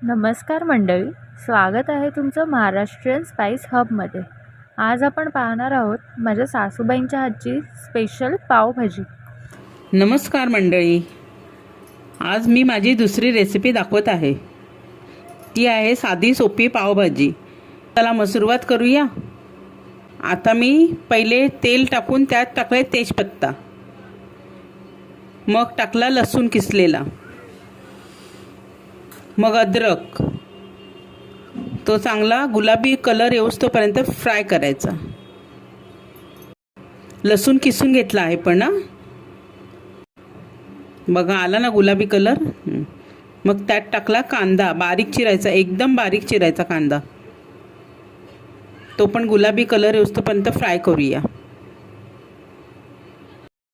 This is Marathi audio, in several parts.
नमस्कार मंडळी, स्वागत आहे तुमचं महाराष्ट्रीयन स्पाइस हबमध्ये. आज आपण पाहणार आहोत माझ्या सासूबाईंच्या हातची स्पेशल पावभाजी. नमस्कार मंडळी, आज मी माझी दुसरी रेसिपी दाखवत आहे. ती आहे साधी सोपी पावभाजी. चला मग सुरुवात करूया. आता मी पहिले तेल टाकून त्यात टाकले तेजपत्ता, मग टाकला लसूण किसलेला, मग अद्रक. तो चांगला गुलाबी कलर येऊस्तोपर्यंत फ्राय करायचा. लसूण किसून घेतला आहे पण बघा आला ना गुलाबी कलर. मग त्यात टाकला कांदा, बारीक चिरायचा, एकदम बारीक चिरायचा कांदा. तो पण गुलाबी कलर येऊस्तोपर्यंत फ्राय करूया.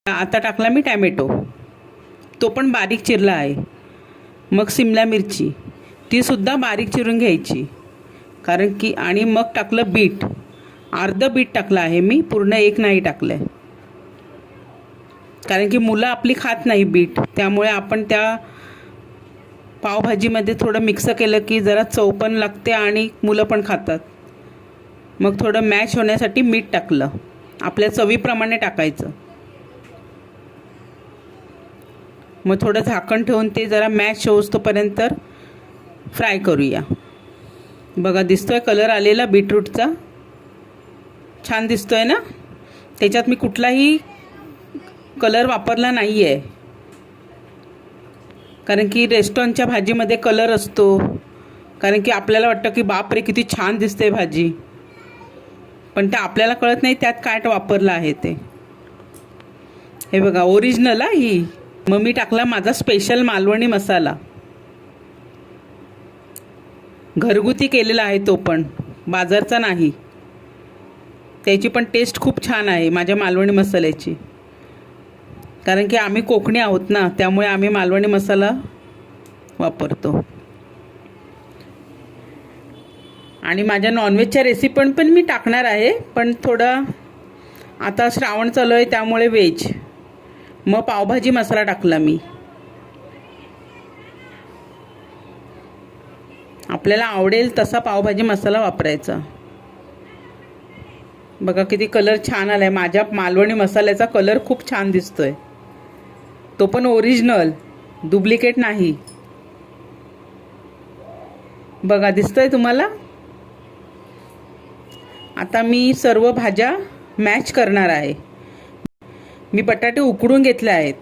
आता टाकला मी टॅमॅटो, तो पण बारीक चिरला आहे. मग सिमला मिरची, ती सुद्धा बारीक चिरून घ्यायची, कारण की. आणि मग टाकलं बीट, अर्ध बीट टाकलं आहे मी, पूर्ण एक नाही टाकलं आहे, कारण की मुलं आपली खात नाही बीट. त्यामुळे आपण त्या पावभाजीमध्ये थोडं मिक्स केलं की जरा चव पण लागते आणि मुलं पण खातात. मग थोडं मॅश होण्यासाठी मीठ टाकलं, आपल्या चवीप्रमाणे टाकायचं. मग थोडं झाकण ठेवून ते जरा मॅश होऊस्तोपर्यंत फ्राय करूया. बघा दिसतोय कलर आलेला बीटरूटचा, छान दिसतोय ना. त्याच्यात मी कुठलाही कलर वापरला नाही आहे, कारण की रेस्टॉरंटच्या भाजीमध्ये कलर असतो. कारण की आपल्याला वाटतं की बापरे किती छान दिसते भाजी, पण ते आपल्याला कळत नाही त्यात काय वापरलं आहे ते. हे बघा ओरिजिनल ही. मग मी टाकला माझा स्पेशल मालवणी मसाला, घरगुती केलेला आहे तो पण, बाजारचा नाही. त्याची पण टेस्ट खूप छान आहे माझ्या मालवणी मसाल्याची, कारण की आम्ही कोकणी आहोत ना, त्यामुळे आम्ही मालवणी मसाला वापरतो. आणि माझ्या नॉनव्हेजच्या रेसिपी पण मी टाकणार आहे, पण थोडं आता श्रावण चालू आहे त्यामुळे व्हेज. मग पावभाजी मसाला टाकला मी. आपल्याला आवडेल तसा पावभाजी मसाला वापरायचा. बघा किती कलर छान आलाय. माझ्या मालवणी मसाल्याचा कलर खूप छान दिसतोय, तो पण ओरिजिनल, डुप्लिकेट नाही. बघा दिसतोय तुम्हाला. आता मी सर्व भाज्या मॅच करणार आहे. मी बटाटे उकडून घेतले आहेत.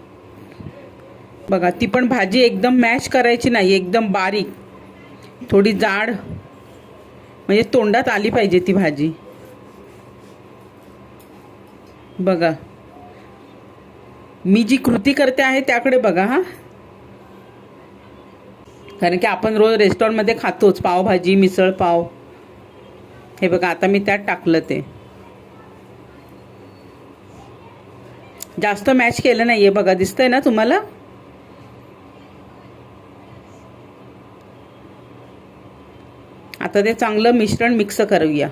बघा ती पण भाजी एकदम मॅश करायची नाही, एकदम बारीक, थोडी जाड, म्हणजे तोंडात आली पाहिजे ती भाजी. बघा मी जी कृती करते आहे त्याकडे बघा हा, कारण की आपण रोज रेस्टॉरंटमध्ये खातोच पावभाजी, मिसळ पाव. हे बघा आता मी त्यात टाकलं. ते जास्त मॅश केलं नाहीये. बघा दिसतंय ना तुम्हाला. आता ते चांगलं मिश्रण मिक्स करूया.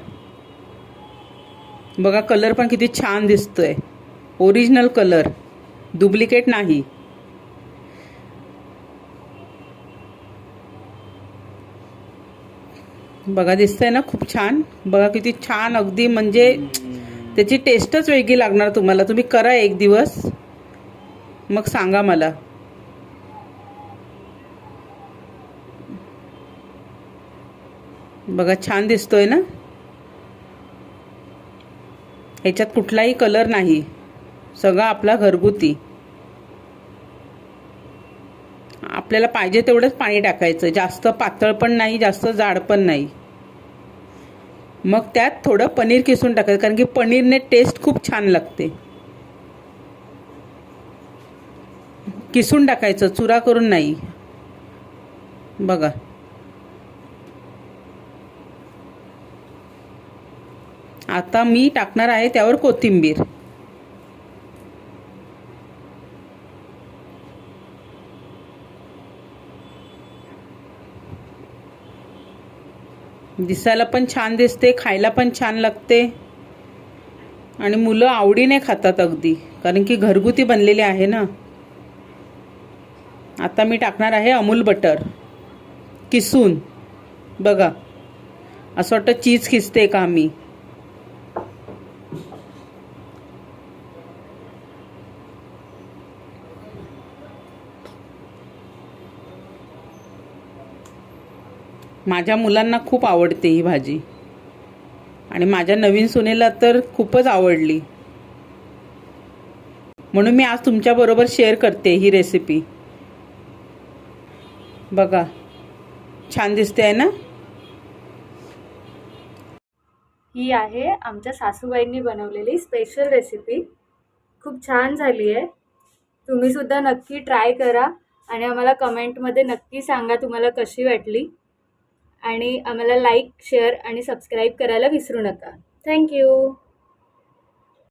बघा कलर पण किती छान दिसतोय, ओरिजिनल कलर, डुप्लिकेट नाही. बघा दिसतंय ना खूप छान. बघा किती छान, अगदी म्हणजे त्याची टेस्टच वेगळी लागणार तुम्हाला. तुम्ही करा एक दिवस, मग सांगा मला. बघा छान दिसतोय ना. ह्याच्यात कुठलाही कलर नाही, सगळं आपला घरगुती. आपल्याला पाहिजे तेवढंच पाणी टाकायचं, जास्त पातळ पण नाही, जास्त जाड पण नाही. मग त्यात थोडं पनीर किसून टाकायचं, कारण की पनीरने टेस्ट खूप छान लागते. किसून टाकायचं, चुरा करून नाही. बघा आता मी टाकणार आहे त्यावर कोथिंबीर. दिसायला पण छान दिसते, खायला पण छान लागते, आणि मुलं आवडीने खातात अगदी, कारण की घरगुती बनलेले आहे ना. आता मी टाकणार आहे अमूल बटर. किसून बघा, असं वाटतं चीज किसते का मी. माझ्या मुलांना खूप आवडते ही भाजी आणि माझ्या नवीन सुनेला तर खूपच आवडली, म्हणून मी आज तुमच्याबरोबर शेअर करते ही रेसिपी. बघा, छान दिसते आहे ना. ही आहे आमच्या सासूबाईंनी बनवलेली स्पेशल रेसिपी. खूप छान झाली आहे. तुम्ही सुद्धा नक्की ट्राय करा आणि आम्हाला कमेंटमध्ये नक्की सांगा तुम्हाला कशी वाटली. आणि आम्हाला लाईक, शेअर आणि सबस्क्राईब करायला विसरू नका. थँक्यू.